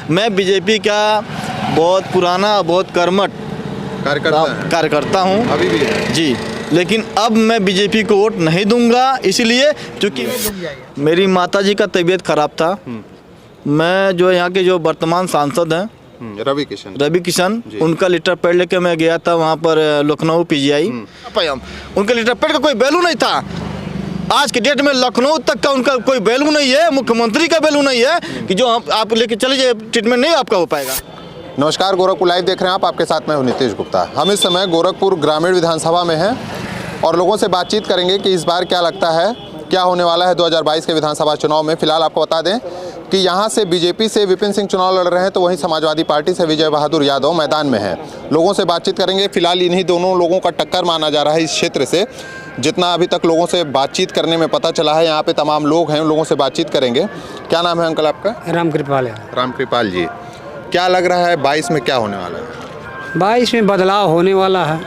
मैं बीजेपी का बहुत पुराना, बहुत कर्मठ कार्यकर्ता हूँ अभी भी है जी। लेकिन अब मैं बीजेपी को वोट नहीं दूंगा, इसलिए क्योंकि मेरी माताजी का तबीयत खराब था। मैं जो यहाँ के जो वर्तमान सांसद हैं रवि किशन उनका लेटर पैड लेके मैं गया था वहाँ पर लखनऊ पीजीआई। उनके लेटर पैड का कोई वैल्यू नहीं था। आज के डेट में लखनऊ तक का उनका कोई वैल्यू नहीं है, मुख्यमंत्री का वैल्यू नहीं है कि जो आप लेके चले जाइए, ट्रीटमेंट नहीं आपका हो पाएगा। नमस्कार, गोरखपुर लाइव देख रहे हैं आप, आपके साथ मैं हूं नीतीश गुप्ता। हम इस समय गोरखपुर ग्रामीण विधानसभा में हैं और लोगों से बातचीत करेंगे कि इस बार क्या लगता है, क्या होने वाला है 2022 के विधानसभा चुनाव में। फिलहाल आपको बता दें कि यहाँ से बीजेपी से विपिन सिंह चुनाव लड़ रहे हैं, तो वहीं समाजवादी पार्टी से विजय बहादुर यादव मैदान में हैं। लोगों से बातचीत करेंगे। फिलहाल इन्हीं दोनों लोगों का टक्कर माना जा रहा है इस क्षेत्र से। जितना अभी तक लोगों से बातचीत करने में पता चला है, यहाँ पे तमाम लोग हैं, उन लोगों से बातचीत करेंगे। क्या नाम है अंकल आपका? रामकृपाल है। रामकृपाल जी, क्या लग रहा है 22 में क्या होने वाला है? 22 में बदलाव होने वाला है।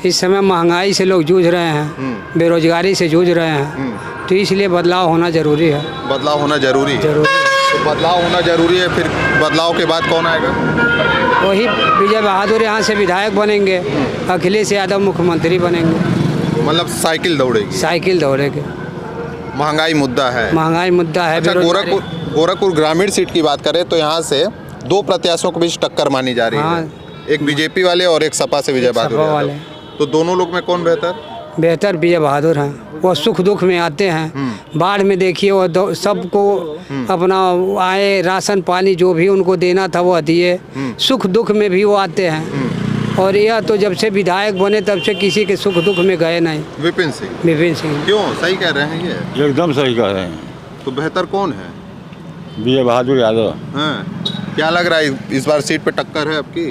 इस समय महंगाई से लोग जूझ रहे हैं, बेरोजगारी से जूझ रहे हैं, तो इसलिए बदलाव होना जरूरी है। बदलाव होना जरूरी है। तो बदलाव होना जरूरी है, फिर बदलाव के बाद कौन आएगा? वही विजय बहादुर यहाँ से विधायक बनेंगे, अखिलेश यादव मुख्यमंत्री बनेंगे। मतलब साइकिल दौड़ेगी? साइकिल दौड़ेगी। महंगाई मुद्दा है। महंगाई मुद्दा है। अच्छा, गोरखपुर ग्रामीण सीट की बात करें तो यहाँ से दो प्रत्याशियों के बीच टक्कर मानी जा रही है। एक बीजेपी वाले और एक सपा से विजय बहादुर वाले। तो दोनों लोग में कौन बेहतर? बेहतर विजय बहादुर हैं। वो सुख दुख में आते हैं। बाढ़ में देखिए वो सबको अपना आए, राशन पानी जो भी उनको देना था वो दिए। सुख दुख में भी वो आते हैं। और यह तो जब से विधायक बने तब से किसी के सुख दुख में गए नहीं। विपिन सिंह क्यों? सही कह रहे हैं ये? एकदम सही कह रहे हैं। तो बेहतर कौन है? विजय बहादुर यादव। हाँ, क्या लग रहा है इस बार सीट पे टक्कर है आपकी?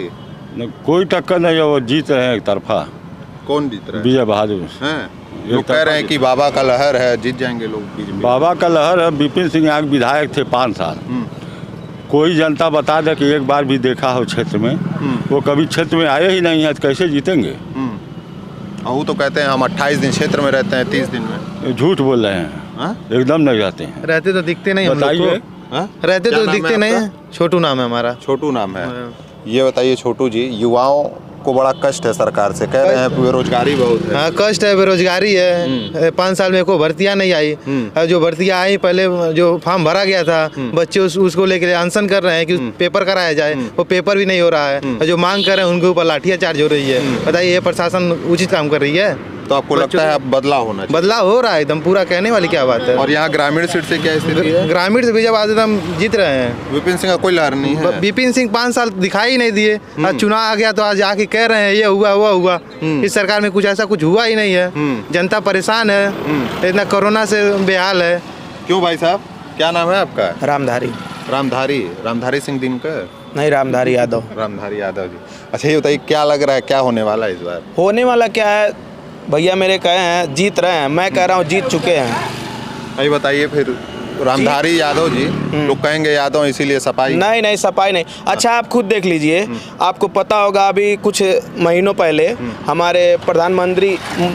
कोई टक्कर नहीं है, वो जीत रहे हैं एक तरफा। कौन जीत रहा है? विजय बहादुर हैं। लोग कह रहे हैं कि बाबा का लहर है, जीत जाएंगे लोग बीजेपी। बाबा का लहर है। विपिन सिंह यहाँ के विधायक थे 5 साल। कोई जनता बता दे कि एक बार भी देखा हो क्षेत्र में, वो कभी क्षेत्र में आए ही नहीं है, तो कैसे जीतेंगे? वो तो कहते हैं हम 28 दिन क्षेत्र में रहते हैं, 30 दिन में। झूठ बोल रहे हैं। एकदम नहीं रहते हैं। रहते तो दिखते नहीं, बताइए। रहते तो दिखते नहीं है। छोटू नाम है हमारा। छोटू नाम है। ये बताइए छोटू जी, युवाओं को बड़ा कष्ट है सरकार से, कह रहे हैं बेरोजगारी बहुत है। हाँ, कष्ट है, बेरोजगारी है। 5 साल में कोई भर्तियाँ नहीं आई। जो भर्तियाँ आई, पहले जो फॉर्म भरा गया था, बच्चे उसको लेकर अनशन कर रहे हैं कि पेपर कराया जाए, वो पेपर भी नहीं हो रहा है। जो मांग कर रहे हैं उनके ऊपर लाठियाँ चार्ज हो रही है। बताइए, ये प्रशासन उचित काम कर रही है? तो आपको लगता है अब बदलाव होना चाहिए? बदलाव हो रहा है एकदम, पूरा कहने वाली क्या बात है। और यहाँ ग्रामीण सीट से क्या स्थिति है? ग्रामीण से विजय बहादुर हम जीत रहे हैं। विपिन सिंह का कोई लहर नहीं है। विपिन सिंह 5 साल दिखाई नहीं दिए। आज चुनाव आ गया तो आज आके कह रहे हैं ये हुआ हुआ हुआ। इस सरकार में कुछ ऐसा कुछ हुआ ही नहीं है। जनता परेशान है, इतना कोरोना से बेहाल है। क्यों भाई साहब, क्या नाम है आपका? रामधारी सिंह दिनकर? नहीं, रामधारी यादव जी। अच्छा, ये बताइए क्या लग रहा है, क्या होने वाला है इस बार? होने वाला क्या है भैया, मेरे कहे हैं जीत रहे हैं, मैं कह रहा हूँ जीत चुके हैं। भाई बताइए फिर। रामधारी यादव जी, लोग कहेंगे यादव इसीलिए सपाई। नहीं, सपाई नहीं। अच्छा, आप खुद देख लीजिए, आपको पता होगा अभी कुछ महीनों पहले हमारे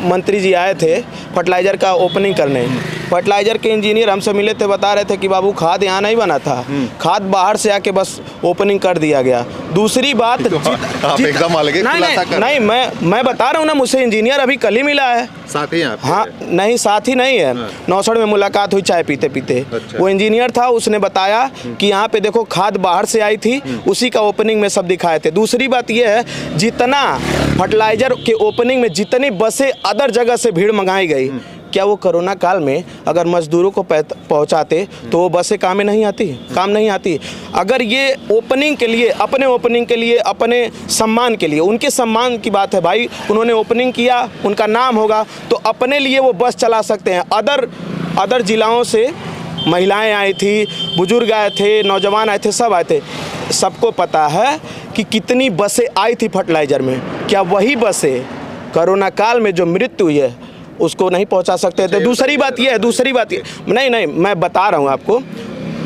मंत्री जी आए थे फर्टिलाइज़र का ओपनिंग करने। फर्टिलाइज़र के इंजीनियर हमसे मिले थे, बता रहे थे कि बाबू खाद यहाँ नहीं बना था, खाद बाहर से आके बस ओपनिंग कर दिया गया। दूसरी बात आप एकदम अलग नहीं, मैं बता रहा हूँ ना, मुझसे इंजीनियर अभी कल ही मिला है। साथी हैं? हाँ, नहीं साथी नहीं है। नौसड़ में मुलाकात हुई चाय पीते पीते। अच्छा। वो इंजीनियर था, उसने बताया कि यहाँ पे देखो खाद बाहर से आई थी, उसी का ओपनिंग में सब दिखाए थे। दूसरी बात ये है, जितना फर्टिलाइजर के ओपनिंग में जितनी बसें अदर जगह से भीड़ मंगाई गई, क्या वो कोरोना काल में अगर मजदूरों को पहुंचाते तो वो बसें काम नहीं आती? अगर ये ओपनिंग के लिए, अपने ओपनिंग के लिए, अपने सम्मान के लिए, उनके सम्मान की बात है भाई, उन्होंने ओपनिंग किया, उनका नाम होगा तो अपने लिए वो बस चला सकते हैं। अदर जिलाओं से महिलाएं आई थी, बुजुर्ग आए थे, नौजवान आए थे, सब आए थे। सबको पता है कि कितनी बसें आई थी फर्टिलाइज़र में। क्या वही बसें कोरोना काल में जो मृत्यु हुई है उसको नहीं पहुंचा सकते थे? दूसरी बात ये नहीं, मैं बता रहा हूं आपको,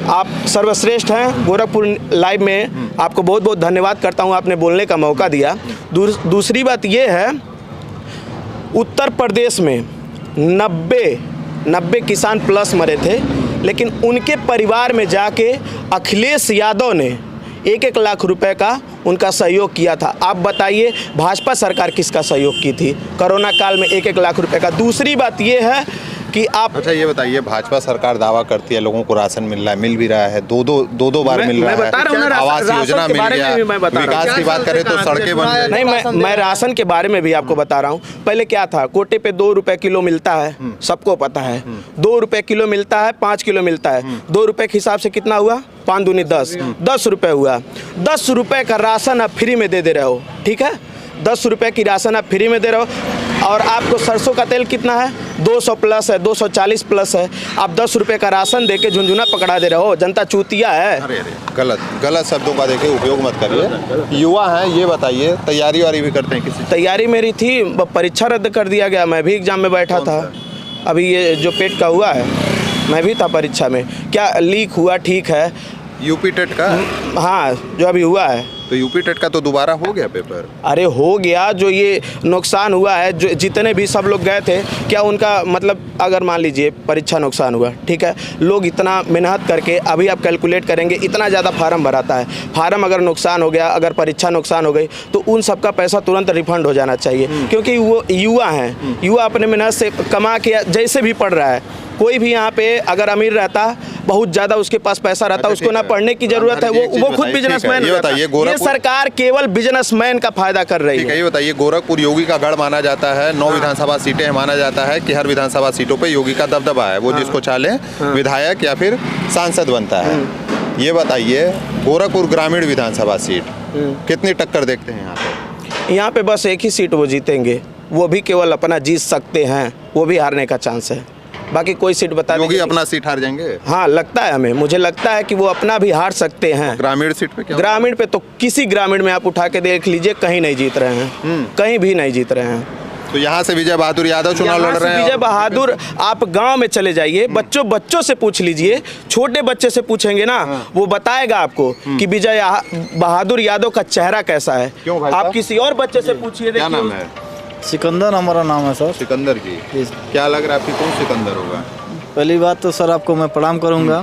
आप सर्वश्रेष्ठ हैं। गोरखपुर लाइव में आपको बहुत बहुत धन्यवाद करता हूं, आपने बोलने का मौका दिया। दूसरी बात ये है, उत्तर प्रदेश में 90 किसान प्लस मरे थे, लेकिन उनके परिवार में जाके अखिलेश यादव ने 1-1 लाख रुपए का उनका सहयोग किया था। आप बताइए भाजपा सरकार किसका सहयोग की थी कोरोना काल में 1-1 लाख रुपए का। दूसरी बात ये है कि आप अच्छा ये बताइए, भाजपा सरकार दावा करती है लोगों को राशन मिल रहा है, मिल भी रहा है, दो बार मिल रहा मैं बता रहा हूं ना, है, आवास राशन योजना के मिल बारे गया, में भी मैं बता रहा हूं। विकास की बात करें तो सड़कें बन गई। नहीं, मैं राशन के बारे में भी आपको बता रहा हूँ। पहले क्या था, कोटे पे 2 रुपए किलो मिलता है, सबको पता है। 2 रुपए किलो मिलता है, 5 किलो मिलता है। 2 रुपए के हिसाब से कितना हुआ, 5 दूनी 10, 10 रुपए हुआ। 10 रुपए का राशन आप फ्री में दे रहे हो, ठीक है। 10 रुपए की राशन आप फ्री में दे रहे हो, और आपको सरसों का तेल कितना है, 200 प्लस है, 240 प्लस है। आप 10 रुपए का राशन दे के झुंझुना पकड़ा दे रहे हो। जनता चूतिया है। अरे गलत शब्दों का देखिए उपयोग मत करिए। युवा हैं, ये बताइए तैयारी वारी भी करते हैं किसी? तैयारी मेरी थी, परीक्षा रद्द कर दिया गया। मैं भी एग्जाम में बैठा था। अभी ये जो पेट का हुआ है, मैं भी था परीक्षा में। क्या लीक हुआ, ठीक है। यूपी टेट का? हाँ, जो अभी हुआ है। तो यूपी टेट का तो दोबारा हो गया पेपर। अरे हो गया, जो ये नुकसान हुआ है, जो जितने भी सब लोग गए थे, क्या उनका मतलब, अगर मान लीजिए परीक्षा नुकसान हुआ, ठीक है, लोग इतना मेहनत करके, अभी आप कैलकुलेट करेंगे इतना ज़्यादा फार्म भराता है, फार्म अगर नुकसान हो गया, अगर परीक्षा नुकसान हो गई, तो उन सब का पैसा तुरंत रिफंड हो जाना चाहिए। क्योंकि वो युवा हैं, युवा अपने मेहनत से कमा के जैसे भी पढ़ रहा है। कोई भी यहाँ पे अगर अमीर रहता, बहुत ज़्यादा उसके पास पैसा रहता, उसको ना पढ़ने की जरूरत है, वो खुद बिजनेसमैन हो जाता। ये सरकार केवल बिजनेसमैन का फायदा कर रही है। ये बताइए, गोरखपुर योगी का गढ़ माना जाता है, 9 विधानसभा सीटें माना जाता है कि हर विधानसभा सीटों पे योगी का दबदबा है, वो जिसको चाहे विधायक या फिर सांसद बनता है। ये बताइए, गोरखपुर ग्रामीण विधानसभा सीट कितनी टक्कर देखते हैं यहाँ पे? यहाँ पे बस एक ही सीट वो जीतेंगे, वो भी केवल अपना जीत सकते हैं, वो भी हारने का चांस है। बाकी कोई सीट बता योगी अपना सीट हार जाएंगे? हाँ, लगता है हमें, मुझे लगता है कि वो अपना भी हार सकते हैं। ग्रामीण सीट पे क्या? ग्रामीण पे तो किसी ग्रामीण में आप उठा के देख लीजिए, कहीं नहीं जीत रहे हैं, कहीं भी नहीं जीत रहे हैं। तो यहाँ से विजय बहादुर यादव चुनाव लड़ रहे हैं। विजय बहादुर, आप गांव में चले जाइए, बच्चों से पूछ लीजिए, छोटे बच्चे से पूछेंगे ना, वो बताएगा आपको कि विजय बहादुर यादव का चेहरा कैसा है। क्यों भाई आप किसी और बच्चे से पूछिए। क्या नाम है? सिकंदर हमारा नाम है सर। सिकंदर जी, क्या लग रहा है आपकी, कौन सिकंदर होगा? पहली बात तो सर आपको मैं प्रणाम करूंगा,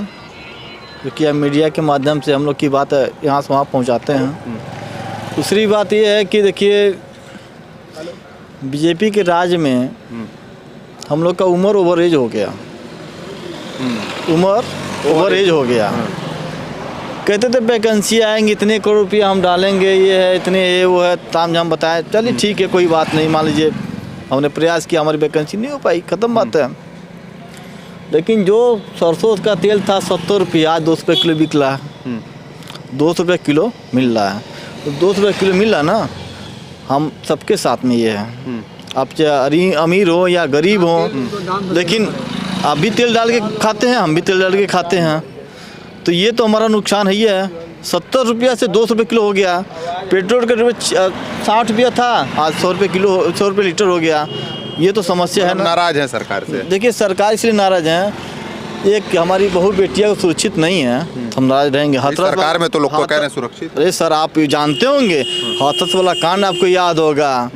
क्योंकि आप मीडिया के माध्यम से हम लोग की बात यहाँ से वहाँ पहुँचाते हैं। दूसरी बात ये है कि देखिए, बीजेपी के राज में हम लोग का उम्र ओवर एज हो गया, उम्र ओवर एज हो गया। कहते थे वैकेंसी आएंगे, इतने करोड़ रुपया हम डालेंगे, ये है, इतने ये वो है, ताम झाम बताए। चलिए ठीक है, कोई बात नहीं, मान लीजिए हमने प्रयास किया, हमारी वैकेंसी नहीं हो पाई, ख़त्म बात है। लेकिन जो सरसों का तेल था 70 रुपया, 200 रुपये किलो बिक रहा है, 200 रुपये किलो मिल रहा है। तो 200 रुपये किलो मिल रहा ना, हम सबके साथ में ये है, आप चाहे अमीर हो या गरीब हो, लेकिन आप भी तेल डाल के खाते हैं, हम भी तेल डाल के खाते हैं, तो ये तो हमारा नुकसान है ही है। 70 रुपया से 200 रुपये किलो हो गया। पेट्रोल का 60 रुपया था, आज 100 रुपये किलो, 100 रुपये लीटर हो गया। ये तो समस्या है ना। नाराज है सरकार से? देखिए, सरकार इसलिए नाराज हैं, एक हमारी बहू बेटियाँ सुरक्षित नहीं है, हम नाराज रहेंगे। सरकार में तो लोग को कह रहे हैं सुरक्षित। अरे सर, आप जानते होंगे हाथरस वाला कांड आपको याद होगा,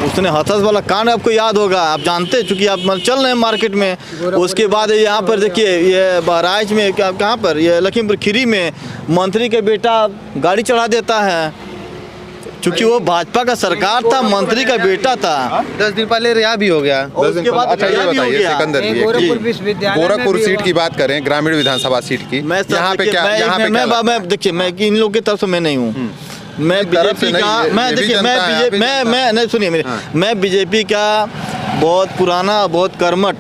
उसने हाथरस वाला कांड आपको याद होगा, आप जानते हैं, चूँकि आप चल रहे हैं मार्केट में। उसके बाद यहाँ पर देखिए, ये बहराइच में कहाँ पर, ये लखीमपुर खीरी में मंत्री का बेटा गाड़ी चढ़ा देता है, क्योंकि वो भाजपा का सरकार था, मंत्री का बेटा था। 10 दिन पहले रिहा भी हो गया। 10 दिन बाद। अच्छा ये बताइए सिकंदर जी, गोरखपुर सीट की बात करें, ग्रामीण विधानसभा सीट की, यहाँ पे क्या, यहाँ पे मैं देखिए, मैं इन लोगों की तरफ से मैं नहीं हूँ, मैं बीजेपी का, मैं देखिए, मैं नहीं, सुनिए मेरे, मैं बीजेपी का बहुत पुराना, बहुत कर्मठ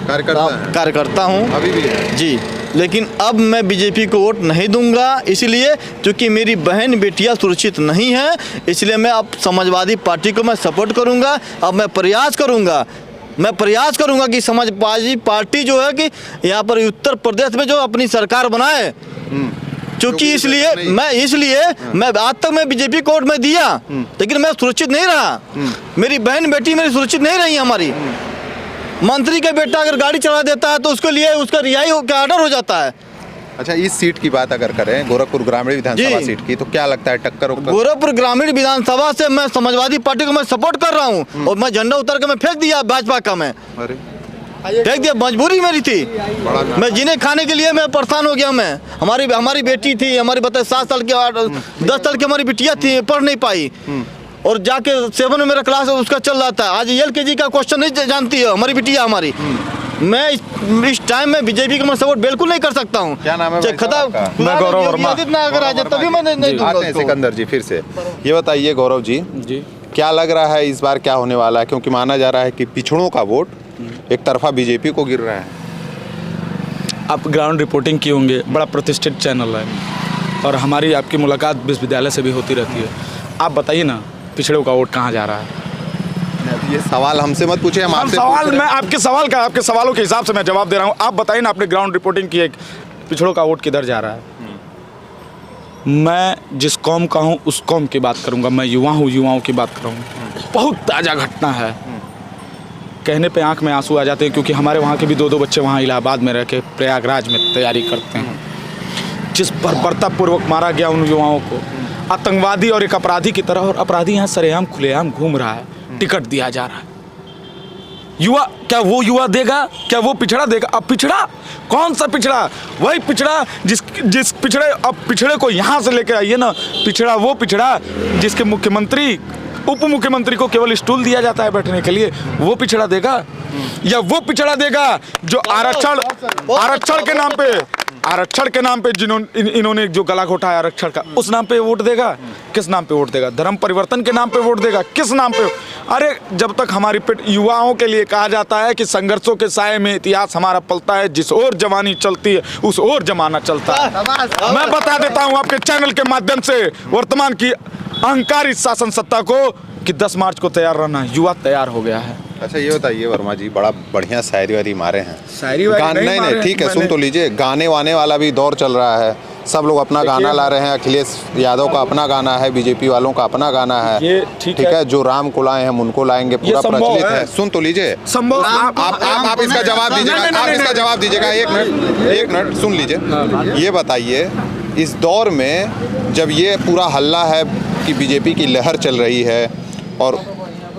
कार्यकर्ता हूँ अभी भी जी। लेकिन अब मैं बीजेपी को वोट नहीं दूंगा, इसलिए क्योंकि मेरी बहन बेटियां सुरक्षित नहीं हैं, इसलिए मैं अब समाजवादी पार्टी को मैं सपोर्ट करूंगा। अब मैं प्रयास करूंगा कि समाजवादी पार्टी जो है कि यहाँ पर उत्तर प्रदेश में जो अपनी सरकार बनाए, क्योंकि इसलिए मैं आज तक मैं बीजेपी को वोट में दिया, लेकिन मैं सुरक्षित नहीं रहा, मेरी बहन बेटी मेरी सुरक्षित नहीं रही हमारी। मंत्री का बेटा अगर गाड़ी चढ़ा देता है तो उसके लिए उसका रिहाई का ऑर्डर हो जाता है। अच्छा, इस सीट की बात अगर करें, गोरखपुर ग्रामीण विधानसभा सीट की, तो क्या लगता है टक्कर होगा? गोरखपुर ग्रामीण विधानसभा से मैं समाजवादी पार्टी को मैं सपोर्ट कर रहा हूँ, और मैं झंडा उतार के मैं फेंक दिया भाजपा का मैं। अरे फेंक दिया, मजबूरी मेरी थी। मैं जीने खाने के लिए मैं परेशान हो गया। मैं हमारी बेटी थी, हमारी बताए 7 साल की 10 साल की हमारी बिटिया थी, पढ़ नहीं पाई और जाके 7 में मेरा क्लास उसका चल रहा था। आज LKG का क्वेश्चन नहीं जानती है हमारी बिटिया हमारी। मैं इस टाइम में बीजेपी का मैं सपोर्ट बिल्कुल नहीं कर सकता हूँ। क्या नाम है भाई साहब आपका? मैं गौरव वर्मा। अगर आ जाए तभी मैं नहीं दूंगा आते हैं उसको। सिकंदर जी फिर से। ये बताइए गौरव जी, क्या लग रहा है इस बार क्या होने वाला है, क्योंकि माना जा रहा है कि पिछड़ों का वोट एक तरफा बीजेपी को गिर रहा है। आप ग्राउंड रिपोर्टिंग किए होंगे, बड़ा प्रतिष्ठित चैनल है और हमारी आपकी मुलाकात विश्वविद्यालय से भी होती रहती है। आप बताइए ना, पिछड़ों का वोट कहाँ जा रहा है? ये सवाल हमसे मत पूछिए, हम आपसे सवाल पूछ रहे मैं हैं। आपके सवाल का, आपके सवालों के हिसाब से मैं जवाब दे रहा हूँ। आप बताइए ना, आपने ग्राउंड रिपोर्टिंग की है, पिछड़ों का वोट किधर जा रहा है? मैं जिस कौम का हूँ उस कौम की बात करूँगा। मैं युवा हूँ, युवाओं की बात करूँगा। बहुत ताज़ा घटना है, कहने पे आंख में आंसू आ जाते हैं, क्योंकि हमारे वहाँ के भी 2 बच्चे वहाँ इलाहाबाद में रह के प्रयागराज में तैयारी करते हैं। जिस बर्बरतापूर्वक मारा गया उन युवाओं को, आतंकवादी और एक अपराधी की तरह, और अपराधी यहाँ सरेआम खुलेआम घूम रहा है, टिकट दिया जा रहा है। युवा, क्या वो युवा देगा? क्या वो पिछड़ा देगा? अब पिछड़ा कौन सा पिछड़ा? वही पिछड़ा जिस पिछड़े, अब पिछड़े को यहाँ से लेके आइए ना। पिछड़ा वो पिछड़ा जिसके मुख्यमंत्री उप मुख्यमंत्री को केवल स्टूल दिया जाता है बैठने के लिए, वो पिछड़ा देगा? या वो पिछड़ा देगा जो आरक्षण के नाम पे इन्होंने जो गला घोटा है आरक्षण का, उस नाम पे वोट देगा? किस नाम पे वोट देगा? धर्म परिवर्तन के नाम पे वोट देगा? किस नाम पे? अरे जब तक हमारी युवाओं के लिए कहा जाता है कि संघर्षों के साए में इतिहास हमारा पलता है, जिस ओर जवानी चलती है उस ओर जमाना चलता है। मैं बता देता हूँ आपके चैनल के माध्यम से वर्तमान की अहंकारी शासन सत्ता को कि 10 मार्च को तैयार रहना है। युवा तैयार हो गया है। अच्छा ये बताइए वर्मा जी, बड़ा बढ़िया शायरी वारी मारे हैं। शायरी वारी नहीं ठीक है, सुन तो लीजिए। गाने वाने वाला भी दौर चल रहा है, सब लोग अपना गाना ला रहे हैं। अखिलेश यादव का अपना गाना है, बीजेपी वालों का अपना गाना है। ये ठीक है, जो राम को लाए हम उनको लाएंगे, पूरा प्रचलित है। सुन तो लीजिए, संभव। आप इसका जवाब दीजिएगा, आप इसका जवाब दीजिएगा। एक मिनट सुन लीजिए। ये बताइए, इस दौर में जब ये पूरा हल्ला है कि बीजेपी की लहर चल रही है और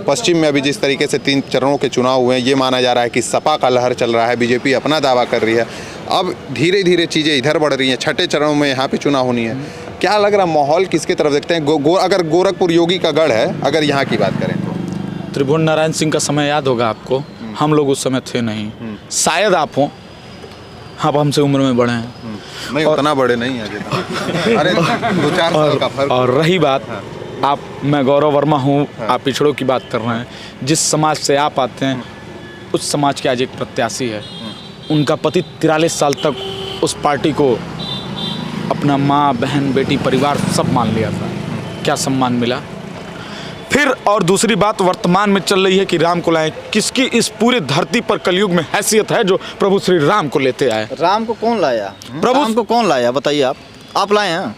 पश्चिम में अभी जिस तरीके से 3 चरणों के चुनाव हुए हैं, ये माना जा रहा है कि सपा का लहर चल रहा है, बीजेपी अपना दावा कर रही है। अब धीरे धीरे चीज़ें इधर बढ़ रही हैं, 6ठे चरणों में यहाँ पे चुनाव होनी है। क्या लग रहा, माहौल किसकी तरफ देखते हैं? अगर गोरखपुर योगी का गढ़ है, अगर यहाँ की बात करें तो त्रिभुवन नारायण सिंह का समय याद होगा आपको। हम लोग उस समय थे नहीं, शायद आप हों, आप हमसे उम्र में बड़े हैं। नहीं, उतना बड़े नहीं है। अरे 2-4 साल का फर्क। और रही बात, मैं गौरव वर्मा हूँ, आप पिछड़ों की बात कर रहे हैं। जिस समाज से आप आते हैं उस समाज के आज एक प्रत्याशी है, उनका पति 43 साल तक उस पार्टी को अपना माँ बहन बेटी परिवार सब मान लिया था। क्या सम्मान मिला? फिर और दूसरी बात वर्तमान में चल रही है कि राम को लाए। किसकी इस पूरे धरती पर कलयुग में हैसियत है जो प्रभु श्री राम को लेते आए? राम को कौन लाया? राम को कौन लाया बताइए? आप लाए हैं?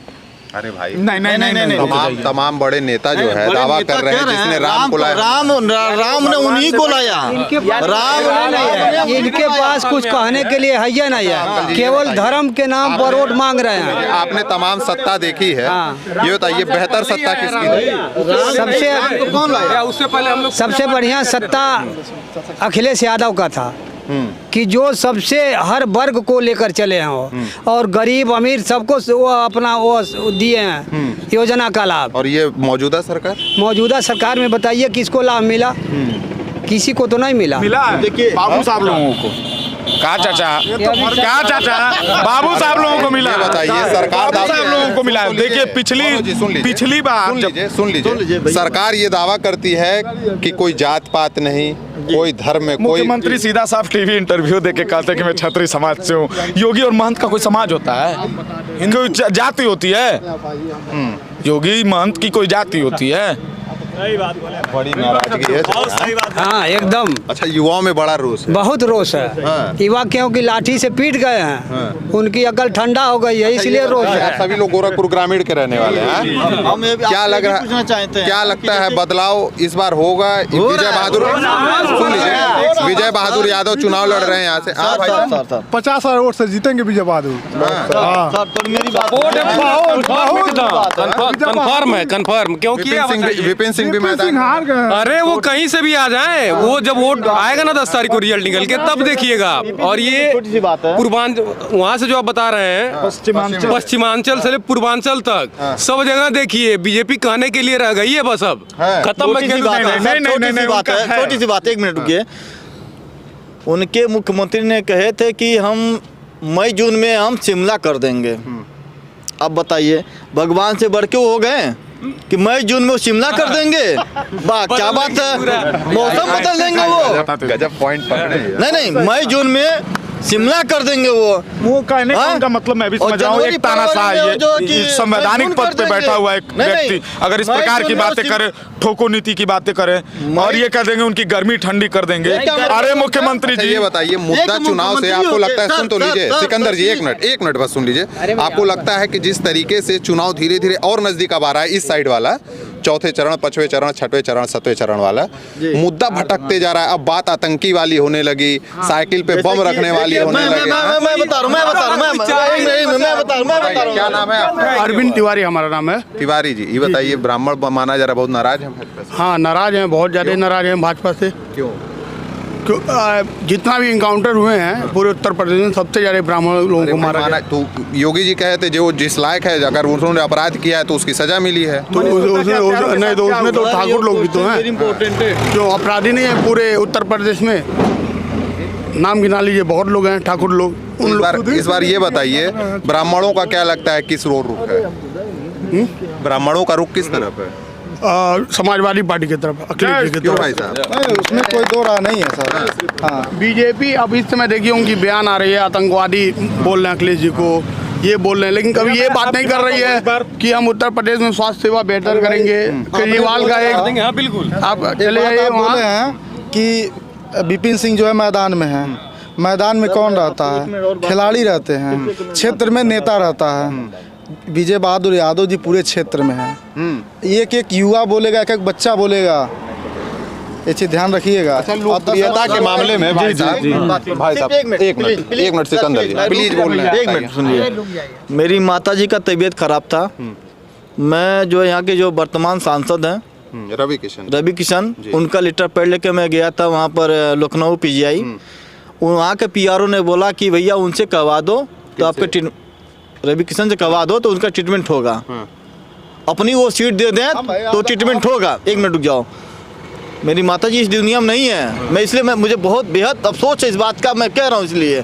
अरे भाई नहीं। तमाम बड़े नेता जो है दावा कर रहे हैं जिसने राम को लाया। राम ने उन्हीं को लाया। राम इनके पास कुछ कहने के लिए है या नहीं है, केवल धर्म के नाम पर वोट मांग रहे हैं। आपने तमाम सत्ता देखी है, ये बताइए बेहतर सत्ता किसकी है? सबसे बढ़िया सत्ता अखिलेश यादव का था कि जो सबसे हर वर्ग को लेकर चले हैं वो, और गरीब अमीर सबको वो अपना वो दिए हैं योजना का लाभ। और ये मौजूदा सरकार में बताइए किसको लाभ मिला? किसी को तो नहीं मिला। देखिए बाबू साहब लोगों को, क्या चाचा बाबू साहब लोगों को मिला। बताइए सरकार बाबू साहब लोगों को मिला। देखिए पिछली बार सुन लीजिए, सरकार ये दावा करती है कि कोई जात पात नहीं, कोई धर्म में, कोई मुख्यमंत्री सीधा साफ टीवी इंटरव्यू देके कहते कि मैं क्षत्रिय समाज से हूँ। योगी और महंत का कोई समाज होता है? कोई जाति होती है? योगी महंत की कोई जाति होती है? बड़ी नाराजगी है। हाँ एकदम। अच्छा, युवाओं में बड़ा रोष है। बहुत रोष है। युवा क्योंकि लाठी से पीट गए हैं, उनकी अकल ठंडा हो गई है, इसलिए रोष है। सभी लोग गोरखपुर ग्रामीण के रहने वाले हैं। क्या लग रहा है, क्या लगता है बदलाव इस बार होगा? विजय बहादुर, सुन लीजिए, विजय बहादुर यादव चुनाव लड़ रहे हैं यहाँ से। 50,000 वोट से जीतेंगे विजय बहादुर। कंफर्म है, कंफर्म, क्योंकि विपिन सिंह सिंह भी विपिन मैदान सिंह में हार गए। अरे वो कहीं से भी आ जाए, वो जब वोट आएगा ना 10 तारीख को रिजल्ट निकल के, तब देखिएगा आप। और ये छोटी सी बात है, वहाँ से जो आप बता रहे हैं पश्चिमांचल से पूर्वांचल तक सब जगह देखिए बीजेपी कहने के लिए रह गई है, बस अब खत्म। छोटी सी बात है, छोटी सी बात है, 1 मिनट रुकिए। उनके मुख्यमंत्री ने कहे थे कि हम मई जून में हम शिमला कर देंगे। अब बताइए, भगवान से बढ़ के वो हो गए कि मई जून में वो शिमला कर देंगे? वाह, क्या बात है, मौसम बदल देंगे वो। गजब पॉइंट पकड़े। नहीं, मई जून में शिमला कर देंगे वो कहने का हाँ? उनका मतलब मैं भी और समझ रहा हूँ, जनवरी एक तानाशाह फरवरी में जो कि ये संवैधानिक महसूल पद कर पे बैठा हुआ एक देंगे। नहीं, व्यक्ति अगर इस मई प्रकार जून की में बातें वो करे, ठोको नीति की बातें करे और ये कह देंगे उनकी गर्मी ठंडी कर देंगे। अरे मुख्यमंत्री अच्छा, जी, ये बताइए, मुद्दा चुनाव से आपको लगता है, सुन तो लीजिए सिकंदर जी, 1 मिनट बस सुन लीजिए। आपको लगता है कि जिस तरीके से चुनाव धीरे धीरे और नजदीक अब आ रहा है, इस साइड वाला चौथे चरण, 5वें चरण, 6वें चरण, 7वें चरण वाला मुद्दा भटकते जा रहा है, अब बात आतंकी वाली होने लगी, साइकिल पे बम रखने वाली होने लगी। मैं बता रहा हूँ। क्या नाम है आपका? अरविंद तिवारी हमारा नाम है। तिवारी जी, ये बताइए, ब्राह्मण माना जा रहा, बहुत नाराज है भाजपा से। हाँ, नाराज हैं, बहुत ज़्यादा नाराज हैं भाजपा से। क्यों? जितना भी इनकाउंटर हुए हैं पूरे उत्तर प्रदेश में, सबसे ज़्यादा ब्राह्मण लोगों को मारा गया। तो योगी जी कहे थे जो जिस लायक है, अगर उन्होंने अपराध किया है तो उसकी सजा मिली है। तो उसमें तो ठाकुर लोग भी तो हैं जो अपराधी नहीं है पूरे उत्तर प्रदेश में। नाम गिना लीजिए, बहुत लोग हैं ठाकुर लोग। इस बार ये बताइए, ब्राह्मणों का क्या लगता है, किस रोड रुख है? ब्राह्मणों का रुख किस तरफ है? समाजवादी पार्टी की तरफ, अखिलेश जी की क्यों तरफ। भाई साहब? उसमें कोई दो राह नहीं है सर। हाँ, बीजेपी अब इस समय देखिए उनकी बयान आ रही है, आतंकवादी बोल रहे हैं अखिलेश जी को, ये बोल रहे हैं, लेकिन कभी ये बात नहीं कर रही है कि हम उत्तर प्रदेश में स्वास्थ्य सेवा बेहतर करेंगे। केजरीवाल का एक, हाँ बिल्कुल, आप चले जाइए बोले वहाँ। हैं कि विपिन सिंह जो है मैदान में है। मैदान में कौन रहता है? खिलाड़ी रहते हैं, क्षेत्र में नेता रहता है। विजय बहादुर यादव जी पूरे क्षेत्र में हैं। एक एक युवा बोलेगा, एक एक बच्चा बोलेगा, ये चीज ध्यान रखिएगा। लोकप्रियता के मामले में भाई साहब, भाई साहब एक मिनट सिकंदर जी प्लीज बोल रहे हैं। 1 मिनट सुनिए। मेरी माताजी का तबीयत खराब था। मैं जो यहाँ के जो वर्तमान सांसद हैं रवि किशन, उनका लेटर पैड लेके मैं गया था वहाँ पर लखनऊ PGI। वहाँ के PRO ने बोला कि भैया उनसे करवा दो तो आपके रवि किशन से करवा दो तो उनका ट्रीटमेंट होगा। अपनी वो सीट दे दें तो ट्रीटमेंट होगा। 1 मिनट रुक जाओ, मेरी माता जी इस दुनिया में नहीं है। मैं इसलिए मुझे बहुत बेहद अफसोस है इस बात का, मैं कह रहा हूँ इसलिए।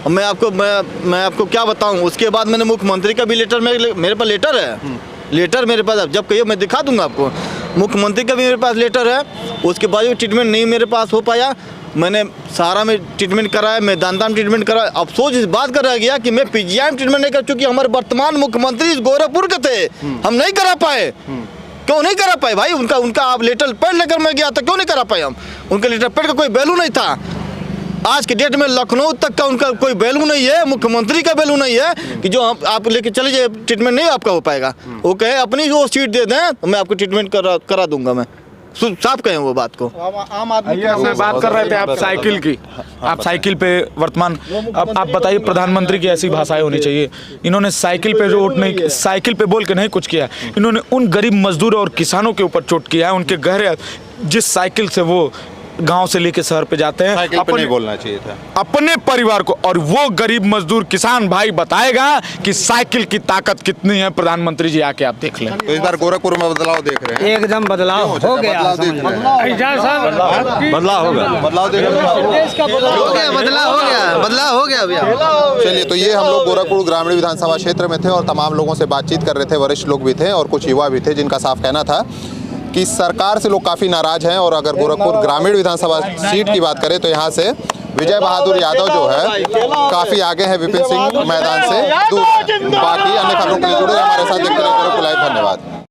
मैं आपको क्या बताऊँ। उसके बाद मैंने मुख्यमंत्री का भी लेटर, मेरे पास लेटर है, लेटर मेरे पास, जब कहिए मैं दिखा दूंगा आपको। मुख्यमंत्री का भी मेरे पास लेटर है। उसके बाद भी ट्रीटमेंट नहीं मेरे पास हो पाया। मैंने सहारा में ट्रीटमेंट कराया, मैं दांता में ट्रीटमेंट कराया। अफसोस इस बात का रह गया कि मैं PGI में ट्रीटमेंट नहीं कर, चूँकि हमारे वर्तमान मुख्यमंत्री इस गोरखपुर के थे, हम नहीं करा पाए। क्यों नहीं करा पाए भाई? उनका आप लेटर पैड लेकर मैं गया था, क्यों नहीं करा पाए हम? उनके लेटर पैड का कोई वैल्यू नहीं था। आज के डेट में लखनऊ तक का उनका कोई वैल्यू नहीं है, मुख्यमंत्री का वैल्यू नहीं है कि जो आप लेके चले जाए ट्रीटमेंट नहीं आपका हो पाएगा। वो कहे अपनी वो सीट दे दें तो मैं आपको ट्रीटमेंट करा दूंगा। मैं साफ कहें वो बात को। आम आदमी मैं बात कर रहे थे आप साइकिल की, आप साइकिल पे वर्तमान, अब आप बताइए प्रधानमंत्री की ऐसी भाषाएं होनी चाहिए। इन्होंने साइकिल पे वोट नहीं, साइकिल पे बोल के नहीं कुछ किया, इन्होंने उन गरीब मजदूर और किसानों के ऊपर चोट किया है। उनके गहरे, जिस साइकिल से वो गांव से लेके शहर पे जाते हैं, अपने बोलना चाहिए था, अपने परिवार को, और वो गरीब मजदूर किसान भाई बताएगा कि साइकिल की ताकत कितनी है। प्रधानमंत्री जी आके आप देख लें। तो इस बार गोरखपुर में बदलाव देख रहे हैं? एकदम बदलाव हो गया। बदलाव देख रहे हैं? बदलाव होगा, बदलाव देख रहे हैं? बदलाव हो गया भैया। चलिए, तो ये हम लोग गोरखपुर ग्रामीण विधानसभा क्षेत्र में थे और तमाम लोगों से बातचीत कर रहे थे। वरिष्ठ लोग भी थे और कुछ युवा भी थे, जिनका साफ कहना था कि सरकार से लोग काफ़ी नाराज हैं। और अगर गोरखपुर ग्रामीण विधानसभा सीट की बात करें तो यहाँ से विजय बहादुर यादव जो है काफ़ी आगे हैं, विपिन सिंह मैदान से दूर है। बाकी अन्य खबरों के लिए जुड़े हमारे साथ, देखते रहिए गोरखपुर लाइव। धन्यवाद।